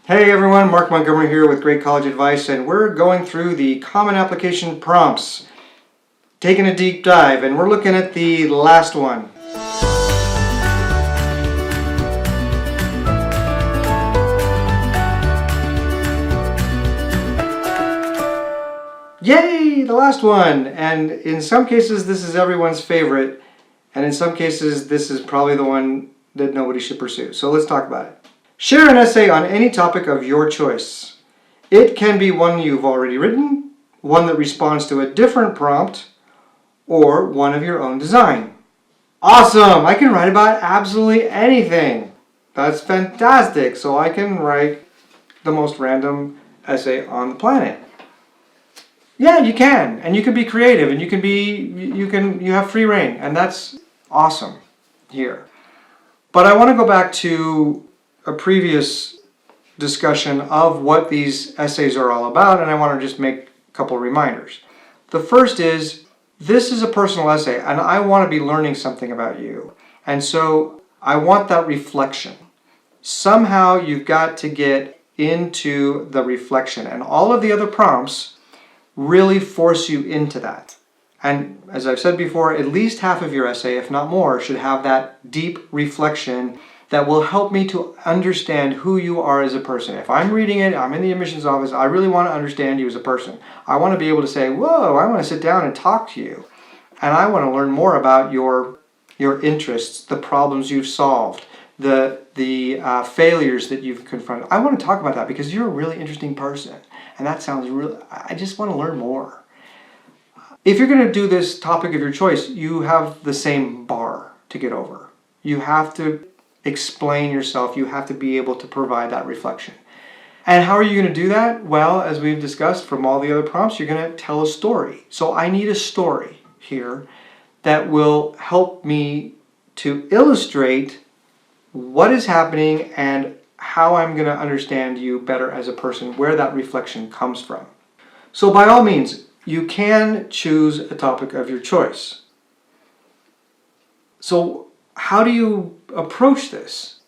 Hey everyone, Mark Montgomery here with Great College Advice, and we're going through the common application prompts, taking a deep dive, and we're looking at the last one. Yay, the last one! And in some cases this is everyone's favorite, and in some cases this is probably the one that nobody should pursue. So let's talk about it. Share an essay on any topic of your choice. It can be one you've already written, one that responds to a different prompt, or one of your own design. Awesome! I can write about absolutely anything. That's fantastic. So I can write the most random essay on the planet. Yeah, you can. And you can be creative, and you have free reign, and that's awesome here. But I want to go back to a previous discussion of what these essays are all about, and I want to just make a couple reminders. The first is, this is a personal essay, and I want to be learning something about you. And so I want that reflection. Somehow you've got to get into the reflection, and all of the other prompts really force you into that. And as I've said before, at least half of your essay, if not more, should have that deep reflection that will help me to understand who you are as a person. If I'm reading it, I'm in the admissions office, I really want to understand you as a person. I want to be able to say, whoa, I want to sit down and talk to you. And I want to learn more about your interests, the problems you've solved, the failures that you've confronted. I want to talk about that because you're a really interesting person. And that sounds really, I just want to learn more. If you're going to do this topic of your choice, you have the same bar to get over. You have to explain yourself. You have to be able to provide that reflection. And how are you going to do that? Well, as we've discussed from all the other prompts, you're going to tell a story. So I need a story here that will help me to illustrate what is happening and how I'm going to understand you better as a person, where that reflection comes from. So by all means, you can choose a topic of your choice. So how do you approach this?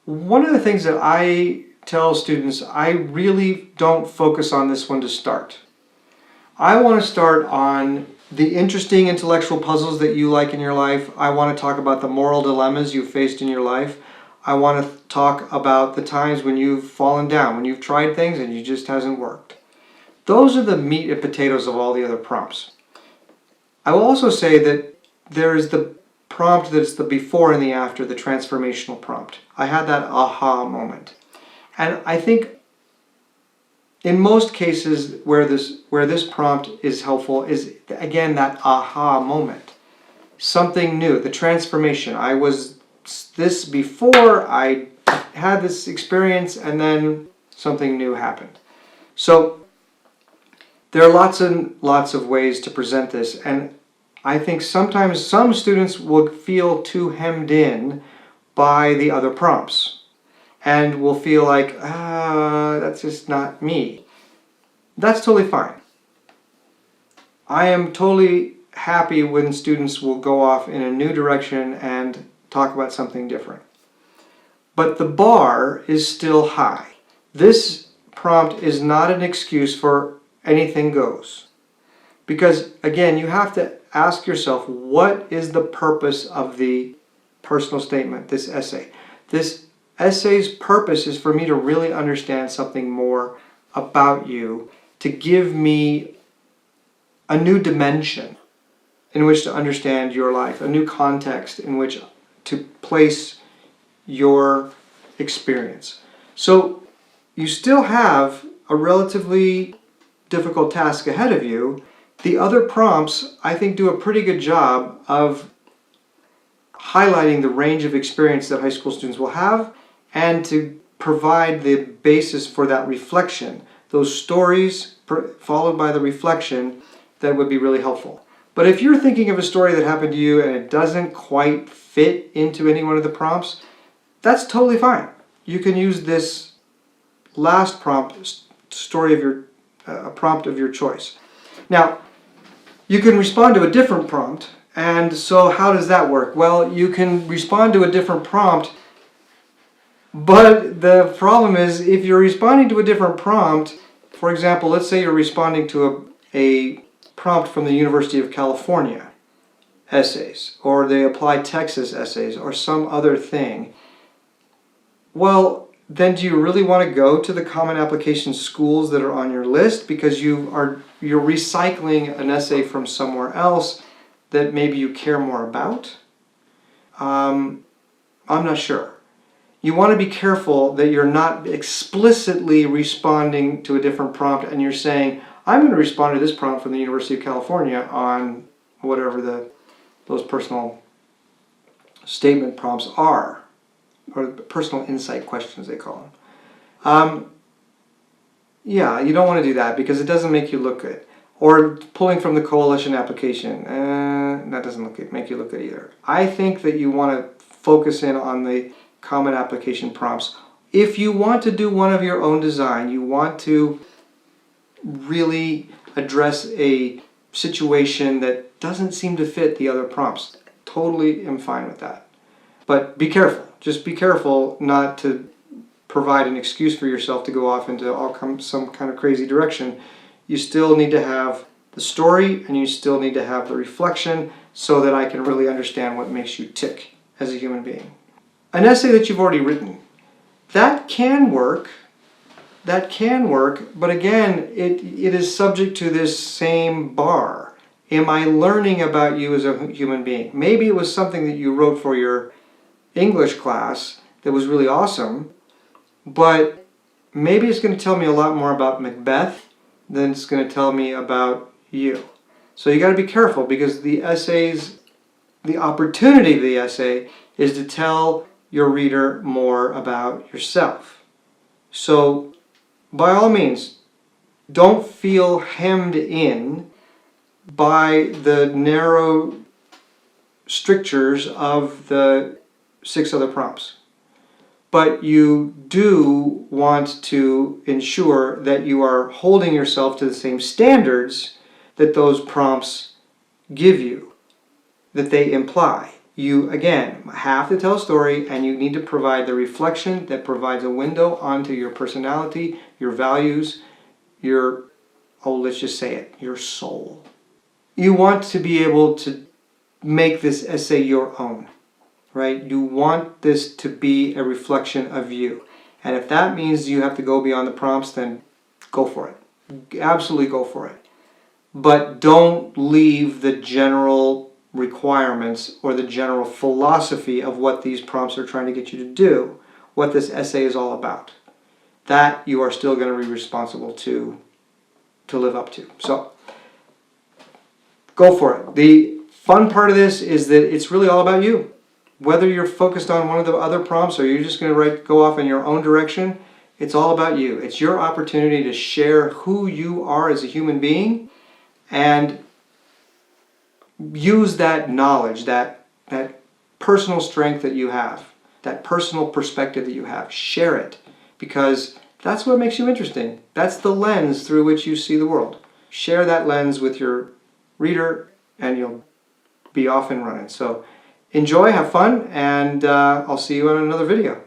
One of the things that I tell students, I really don't focus on this one to start. I want to start on the interesting intellectual puzzles that you like in your life. I want to talk about the moral dilemmas you've faced in your life. I want to talk about the times when you've fallen down, when you've tried things and it just hasn't worked. Those are the meat and potatoes of all the other prompts. I will also say that there is the prompt that's the before and the after, the transformational prompt. I had that aha moment. And I think in most cases where this prompt is helpful is, again, that aha moment. Something new, the transformation. I was this before, I had this experience, and then something new happened. So there are lots and lots of ways to present this, and I think sometimes some students will feel too hemmed in by the other prompts and will feel like, that's just not me. That's totally fine. I am totally happy when students will go off in a new direction and talk about something different. But the bar is still high. This prompt is not an excuse for anything goes. Because, again, you have to ask yourself, what is the purpose of the personal statement, this essay? This essay's purpose is for me to really understand something more about you, to give me a new dimension in which to understand your life, a new context in which to place your experience. So you still have a relatively difficult task ahead of you. The other prompts, I think, do a pretty good job of highlighting the range of experience that high school students will have and to provide the basis for that reflection. Those stories followed by the reflection, that would be really helpful. But if you're thinking of a story that happened to you and it doesn't quite fit into any one of the prompts, that's totally fine. You can use this last prompt, prompt of your choice. Now, you can respond to a different prompt, and so how does that work? Well, you can respond to a different prompt But the problem is, if you're responding to a different prompt, for example, let's say you're responding to a prompt from the University of California essays, or the Applied Texas essays, or some other thing. Well, then do you really want to go to the common application schools that are on your list because you're recycling an essay from somewhere else that maybe you care more about? I'm not sure. You want to be careful that you're not explicitly responding to a different prompt and you're saying, I'm going to respond to this prompt from the University of California on whatever those personal statement prompts are, or personal insight questions they call them. Yeah, you don't want to do that because it doesn't make you look good. Or pulling from the coalition application, that doesn't make you look good either. I think that you want to focus in on the common application prompts. If you want to do one of your own design, you want to really address a situation that doesn't seem to fit the other prompts, totally am fine with that. But be careful. Just be careful not to provide an excuse for yourself to go off into some kind of crazy direction. You still need to have the story and you still need to have the reflection so that I can really understand what makes you tick as a human being. An essay that you've already written, that can work, but again, it is subject to this same bar. Am I learning about you as a human being? Maybe it was something that you wrote for your English class that was really awesome, but maybe it's going to tell me a lot more about Macbeth than it's going to tell me about you. So you got to be careful because the opportunity of the essay is to tell your reader more about yourself. So by all means, don't feel hemmed in by the narrow strictures of the 6 other prompts. But you do want to ensure that you are holding yourself to the same standards that those prompts give you, that they imply. You, again, have to tell a story and you need to provide the reflection that provides a window onto your personality, your values, let's just say it, your soul. You want to be able to make this essay your own, right? You want this to be a reflection of you. And if that means you have to go beyond the prompts, then go for it. Absolutely go for it. But don't leave the general requirements or the general philosophy of what these prompts are trying to get you to do, what this essay is all about. That you are still going to be responsible to live up to. So go for it. The fun part of this is that it's really all about you. Whether you're focused on one of the other prompts or you're just going to go off in your own direction, it's all about you. It's your opportunity to share who you are as a human being and use that knowledge, that personal strength that you have, that personal perspective that you have. Share it because that's what makes you interesting. That's the lens through which you see the world. Share that lens with your reader and you'll be off and running. So enjoy, have fun, and I'll see you in another video.